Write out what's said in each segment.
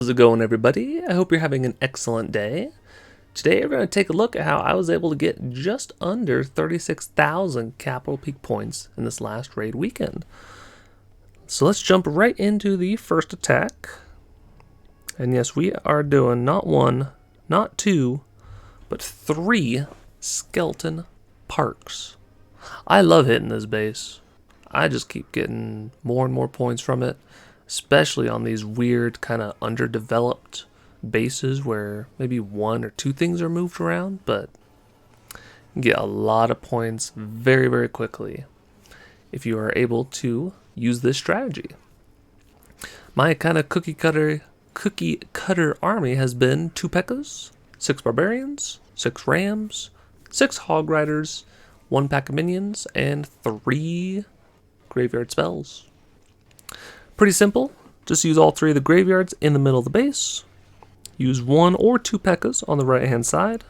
How's it going, everybody? I hope you're having an excellent day. Today we're going to take a look at how I was able to get just under 36,000 Capital Peak points in this last raid weekend. So let's jump right into the first attack. And yes, we are doing not one, not two, but 3 skeleton parks. I love hitting this base. I just keep getting more and more points from it, especially on these weird kind of underdeveloped bases where maybe 1 or 2 things are moved around, but you get a lot of points very, very quickly if you are able to use this strategy. My kind of cookie cutter army has been 2 P.E.K.K.A.s, 6 barbarians, 6 rams, 6 hog riders, 1 pack of minions, and 3 graveyard spells. Pretty simple. Just use all 3 of the graveyards in the middle of the base. Use 1 or 2 P.E.K.K.A.s on the right hand side.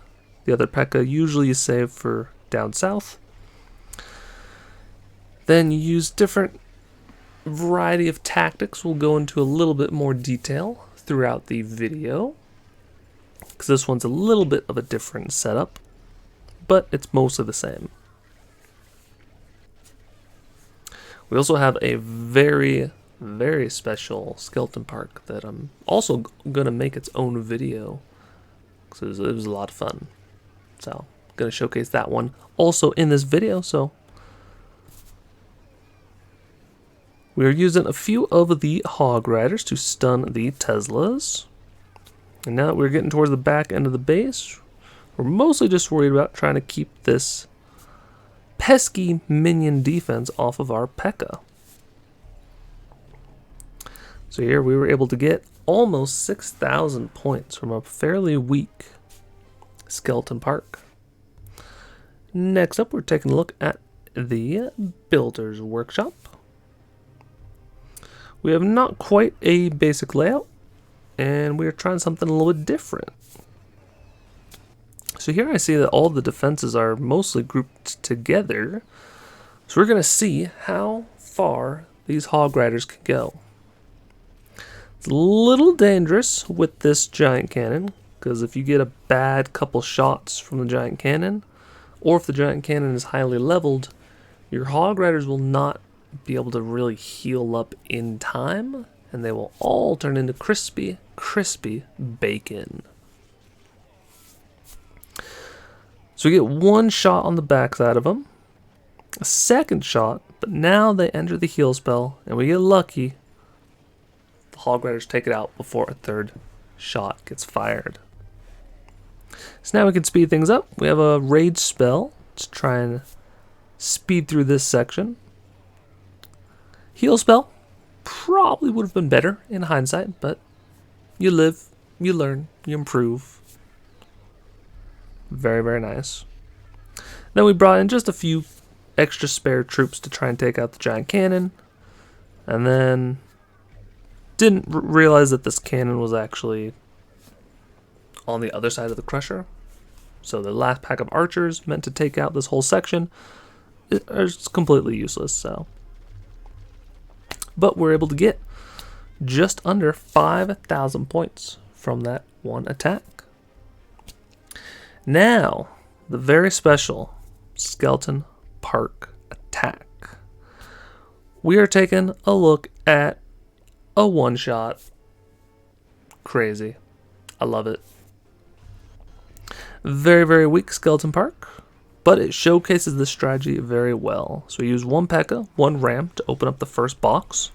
The other P.E.K.K.A. usually is saved for down south. Then you use different variety of tactics. We'll go into a little bit more detail throughout the video, because this one's a little bit of a different setup, but it's mostly the same. We also have a very special skeleton park that I'm also going to make its own video, because it was a lot of fun. So I'm going to showcase that one also in this video. So we are using a few of the hog riders to stun the Teslas. And now that we're getting towards the back end of the base, we're mostly just worried about trying to keep this pesky minion defense off of our P.E.K.K.A. So here we were able to get almost 6,000 points from a fairly weak skeleton park. Next up, we're taking a look at the Builder's Workshop. We have not quite a basic layout, and we are trying something a little bit different. So here I see that all the defenses are mostly grouped together. So we're going to see how far these hog riders can go. It's a little dangerous with this giant cannon, because if you get a bad couple shots from the giant cannon, or if the giant cannon is highly leveled, your hog riders will not be able to really heal up in time, and they will all turn into crispy bacon. So we get 1 shot on the backside of them, a 2nd shot, but now they enter the heal spell, and we get lucky. The hog riders take it out before a 3rd shot gets fired. So now we can speed things up. We have a rage spell to try and speed through this section. Heal spell probably would have been better in hindsight, but you live, you learn, you improve. Very, very nice. Then we brought in just a few extra spare troops to try and take out the giant cannon, and then didn't realize that this cannon was actually on the other side of the crusher. So the last pack of archers meant to take out this whole section is completely useless. So, but we're able to get just under 5,000 points from that one attack. Now, the very special skeleton park attack. We are taking a look at a 1-shot. Crazy. I love it. Very, very weak skeleton park, but it showcases the strategy very well. So we use 1 P.E.K.K.A., 1 ram to open up the first box.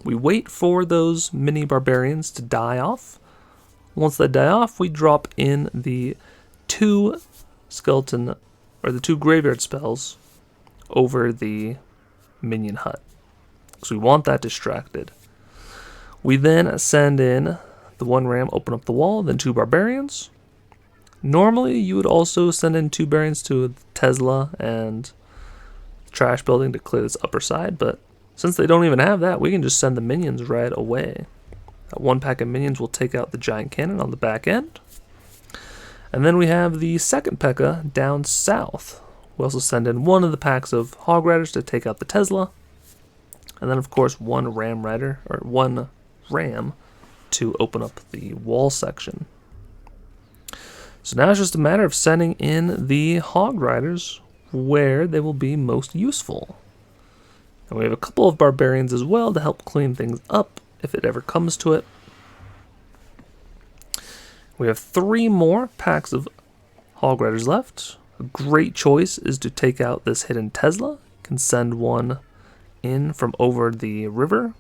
We wait for those mini barbarians to die off. Once they die off, we drop in the 2 skeleton, or the 2 graveyard spells over the minion hut, because we want that distracted. We then send in the 1 ram, open up the wall, then 2 barbarians. Normally you would also send in 2 barbarians to Tesla and trash building to clear this upper side, but since they don't even have that, we can just send the minions right away. That 1 pack of minions will take out the giant cannon on the back end. And then we have the 2nd P.E.K.K.A. down south. We also send in 1 of the packs of hog riders to take out the Tesla. And then of course 1 ram rider, or 1 ram to open up the wall section. So now it's just a matter of sending in the Hog Riders where they will be most useful. And we have a couple of Barbarians as well to help clean things up if it ever comes to it. We have 3 more packs of Hog Riders left. A great choice is to take out this hidden Tesla. You can send one in from over the river,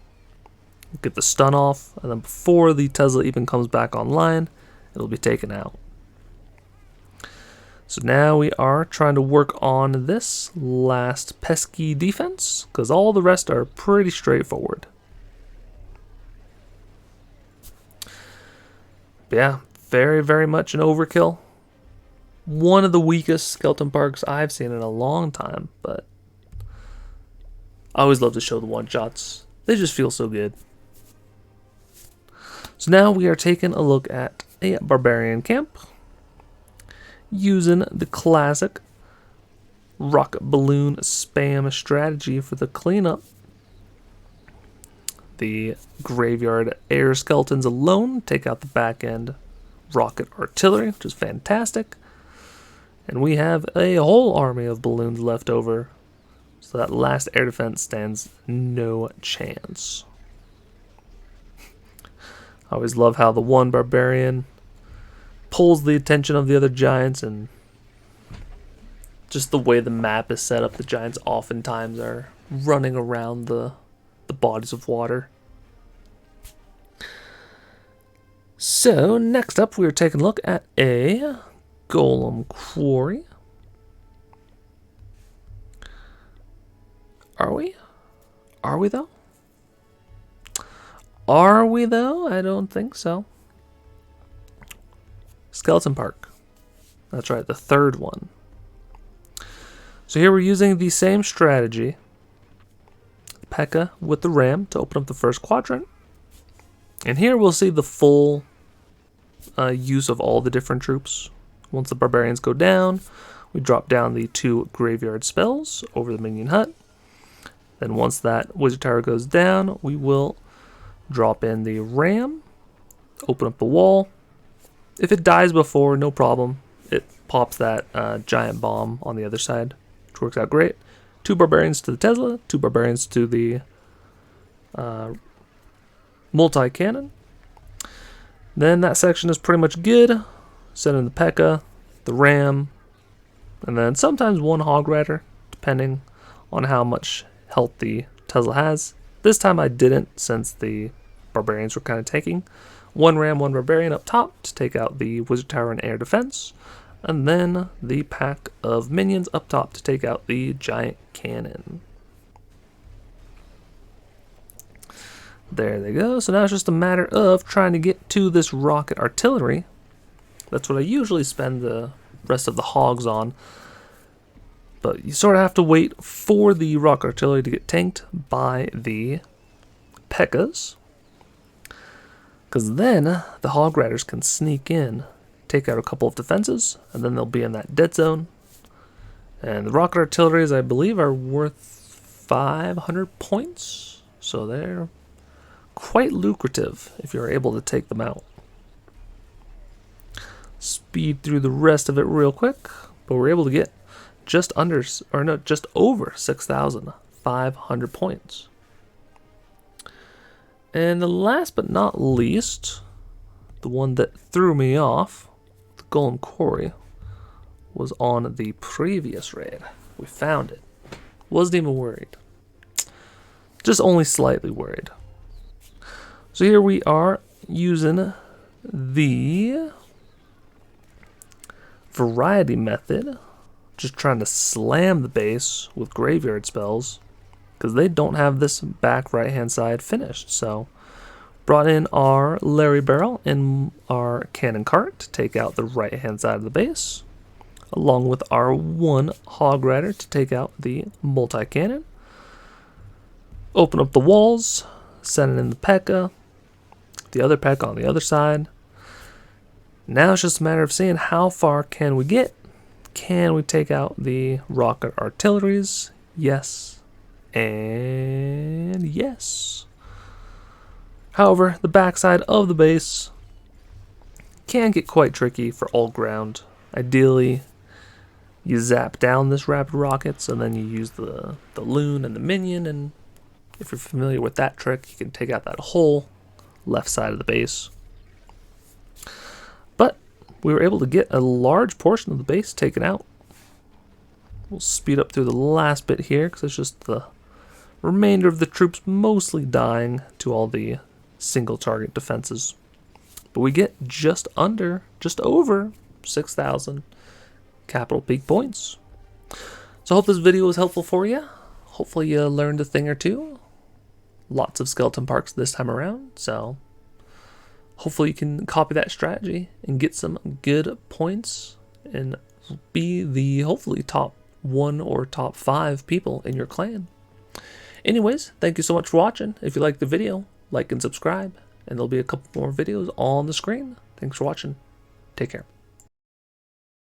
get the stun off, and then before the Tesla even comes back online, it'll be taken out. So now we are trying to work on this last pesky defense, because all the rest are pretty straightforward. But yeah, very, very much an overkill. One of the weakest skeleton parks I've seen in a long time, but I always love to show the one-shots. They just feel so good. So now we are taking a look at a barbarian camp using the classic rocket balloon spam strategy for the cleanup. The graveyard air skeletons alone take out the back end rocket artillery, which is fantastic. And we have a whole army of balloons left over, so that last air defense stands no chance. I always love how the one barbarian pulls the attention of the other giants, and just the way the map is set up, the giants oftentimes are running around the bodies of water. So next up we are taking a look at a Golem Quarry. Are we? Are we though? Are we though? I don't think so. Skeleton Park. That's right, the third one. So here we're using the same strategy. P.E.K.K.A. with the ram to open up the first quadrant. And here we'll see the full use of all the different troops. Once the barbarians go down, we drop down the 2 graveyard spells over the minion hut. Then once that wizard tower goes down, we will drop in the ram, open up the wall. If it dies before, no problem. It pops that giant bomb on the other side, which works out great. 2 barbarians to the Tesla, 2 barbarians to the multi-cannon. Then that section is pretty much good. Send in the P.E.K.K.A., the ram, and then sometimes 1 Hog Rider, depending on how much health the Tesla has. This time I didn't, since the barbarians were kind of taking. 1 ram, 1 barbarian up top to take out the wizard tower and air defense, and then the pack of minions up top to take out the giant cannon. There they go. So now it's just a matter of trying to get to this rocket artillery. That's what I usually spend the rest of the hogs on. But you sort of have to wait for the rocket artillery to get tanked by the P.E.K.K.A.s. Because then the Hog Riders can sneak in, take out a couple of defenses, and then they'll be in that dead zone. And the rocket artilleries, I believe, are worth 500 points. So they're quite lucrative if you're able to take them out. Speed through the rest of it real quick, but we're able to get just under, or no, just over 6,500 points. And the last but not least, the one that threw me off, the Golem Quarry, was on the previous raid. We found it. Wasn't even worried. Just only slightly worried. So here we are using the variety method, just trying to slam the base with graveyard spells because they don't have this back right hand side finished. So brought in our Larry Barrel and our cannon cart to take out the right hand side of the base, along with our 1 Hog Rider to take out the multi-cannon. Open up the walls, send in the P.E.K.K.A., the other P.E.K.K.A. on the other side. Now it's just a matter of seeing how far can we get. Can we take out the rocket artilleries? Yes. And yes. However, the backside of the base can get quite tricky for all ground. Ideally, you zap down this rapid rockets and then you use the loon and the minion, and if you're familiar with that trick, you can take out that whole left side of the base. But we were able to get a large portion of the base taken out. We'll speed up through the last bit here because it's just the remainder of the troops mostly dying to all the single target defenses. But we get just over 6,000 capital peak points. So I hope this video was helpful for you. Hopefully you learned a thing or two. Lots of skeleton parks this time around, so hopefully you can copy that strategy and get some good points and be the hopefully top 1 or top 5 people in your clan. Anyways, thank you so much for watching. If you liked the video, like and subscribe, and there'll be a couple more videos on the screen. Thanks for watching. Take care.